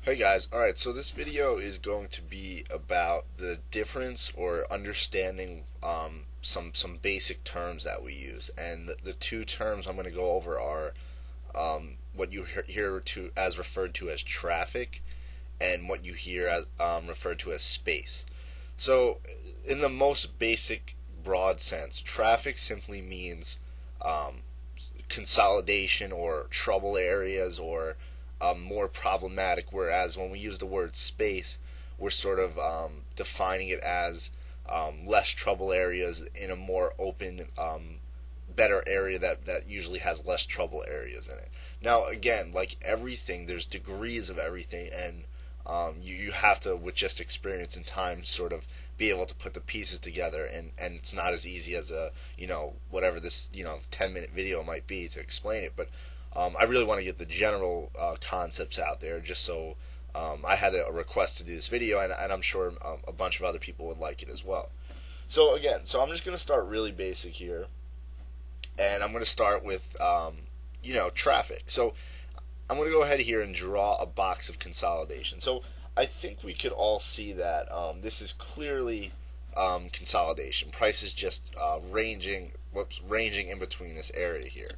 Hey guys, alright, so this video is going to be about the difference or understanding some basic terms that we use. And the two terms I'm going to go over are what you hear as referred to as traffic and what you hear as referred to as space. So, in the most basic, broad sense, traffic simply means consolidation or trouble areas or more problematic, whereas when we use the word space, we're sort of defining it as less trouble areas in a more open, better area that usually has less trouble areas in it. Now, again, like everything, there's degrees of everything, and you have to, with just experience and time, sort of be able to put the pieces together, and it's not as easy as whatever this 10-minute video might be to explain it, but I really want to get the general concepts out there, just so I had a request to do this video, and I'm sure a bunch of other people would like it as well. So again, I'm just going to start really basic here, and I'm going to start with traffic. So I'm going to go ahead here and draw a box of consolidation. So I think we could all see that this is clearly consolidation. Prices just ranging in between this area here.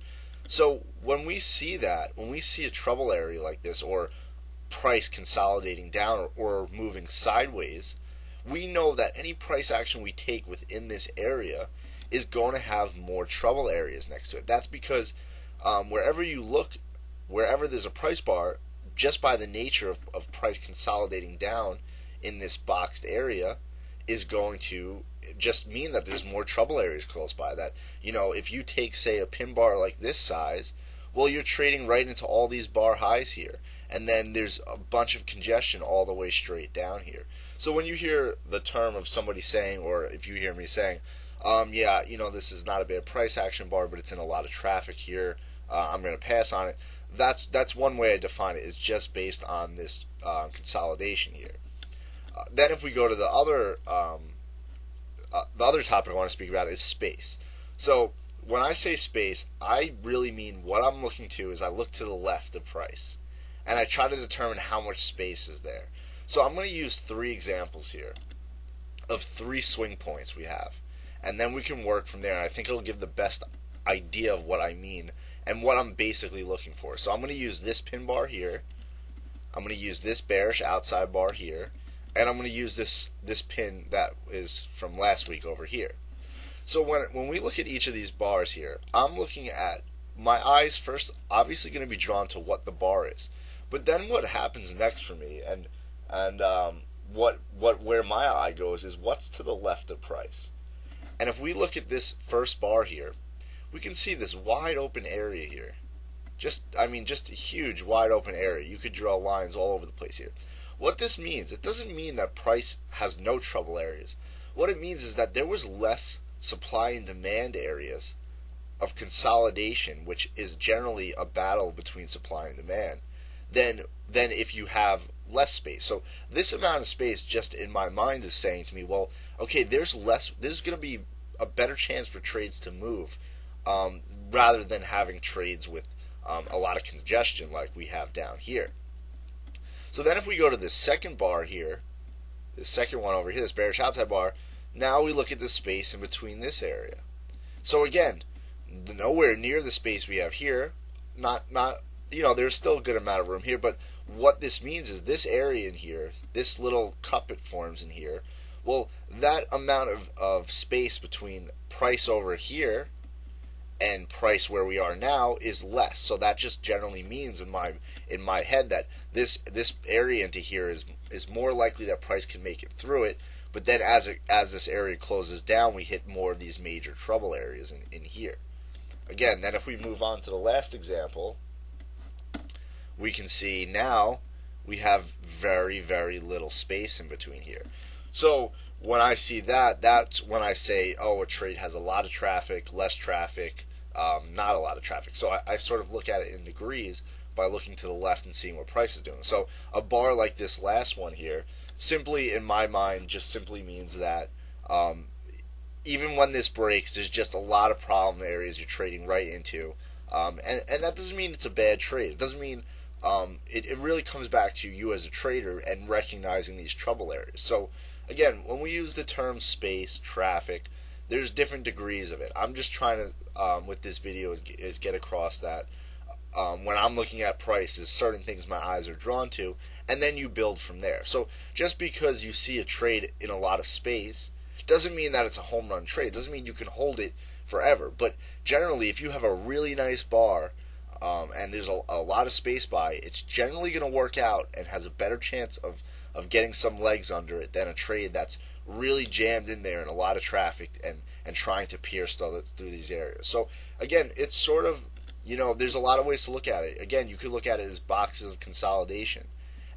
So when we see a trouble area like this, or price consolidating down or moving sideways, we know that any price action we take within this area is going to have more trouble areas next to it. That's because wherever you look, wherever there's a price bar, just by the nature of price consolidating down in this boxed area, is going to just mean that there's more trouble areas close by. That, if you take, say, a pin bar like this size, well, you're trading right into all these bar highs here, and then there's a bunch of congestion all the way straight down here. So when you hear the term of somebody saying, or if you hear me saying, this is not a bad price action bar, but it's in a lot of traffic here, I'm going to pass on it. That's one way I define it, is just based on this consolidation here. Then if we go to the other topic I want to speak about is space. So when I say space, I really mean what I'm looking to is I look to the left of price, and I try to determine how much space is there. So I'm going to use three examples here of three swing points we have, and then we can work from there, and I think it'll give the best idea of what I mean and what I'm basically looking for. So I'm going to use this pin bar here, I'm going to use this bearish outside bar here, and I'm going to use this pin that is from last week over here. So when we look at each of these bars here, I'm looking at, my eyes first obviously going to be drawn to what the bar is, but then what happens next for me, and where my eye goes, is what's to the left of price. And if we look at this first bar here, we can see this wide open area here. Just a huge wide open area. You could draw lines all over the place here. What this means, it doesn't mean that price has no trouble areas. What it means is that there was less supply and demand areas of consolidation, which is generally a battle between supply and demand, than if you have less space. So this amount of space, just in my mind, is saying to me, well, okay, there's going to be a better chance for trades to move, rather than having trades with a lot of congestion like we have down here. So then if we go to this second bar here, this second one over here, this bearish outside bar, now we look at the space in between this area. So again, nowhere near the space we have here. There's still a good amount of room here, but what this means is this area in here, this little cup it forms in here, well, that amount of space between price over here and price where we are now is less. So that just generally means in my head that this area into here is more likely that price can make it through it. But then as this area closes down, we hit more of these major trouble areas in here. Again, then if we move on to the last example, we can see now we have very, very little space in between here. So when I see that, that's when I say, oh, a trade has a lot of traffic, less traffic, not a lot of traffic. So I sort of look at it in degrees by looking to the left and seeing what price is doing. So a bar like this last one here, simply in my mind, just simply means that even when this breaks, there's just a lot of problem areas you're trading right into, and that doesn't mean it's a bad trade. It doesn't mean it really comes back to you as a trader and recognizing these trouble areas. So again, when we use the term space, traffic, there's different degrees of it. I'm just trying to, with this video, is get across that when I'm looking at prices, certain things my eyes are drawn to, and then you build from there. So just because you see a trade in a lot of space doesn't mean that it's a home run trade. It doesn't mean you can hold it forever. But generally, if you have a really nice bar and there's a lot of space by, it's generally going to work out and has a better chance of getting some legs under it than a trade that's really jammed in there and a lot of traffic and trying to pierce through these areas. So again, it's sort of, there's a lot of ways to look at it. Again, you could look at it as boxes of consolidation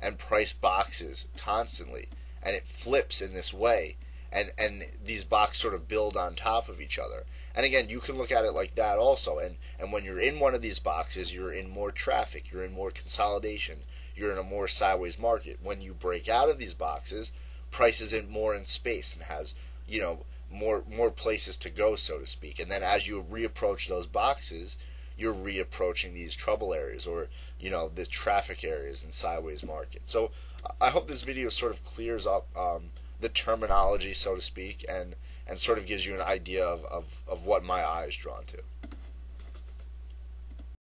and price boxes constantly, and it flips in this way, and these boxes sort of build on top of each other. And again, you can look at it like that also, and when you're in one of these boxes, you're in more traffic, you're in more consolidation, you're in a more sideways market. When you break out of these boxes, price is more in space and has, more places to go, so to speak. And then as you reapproach those boxes, you're reapproaching these trouble areas, or the traffic areas in sideways market. So I hope this video sort of clears up the terminology, so to speak, and sort of gives you an idea of what my eye is drawn to.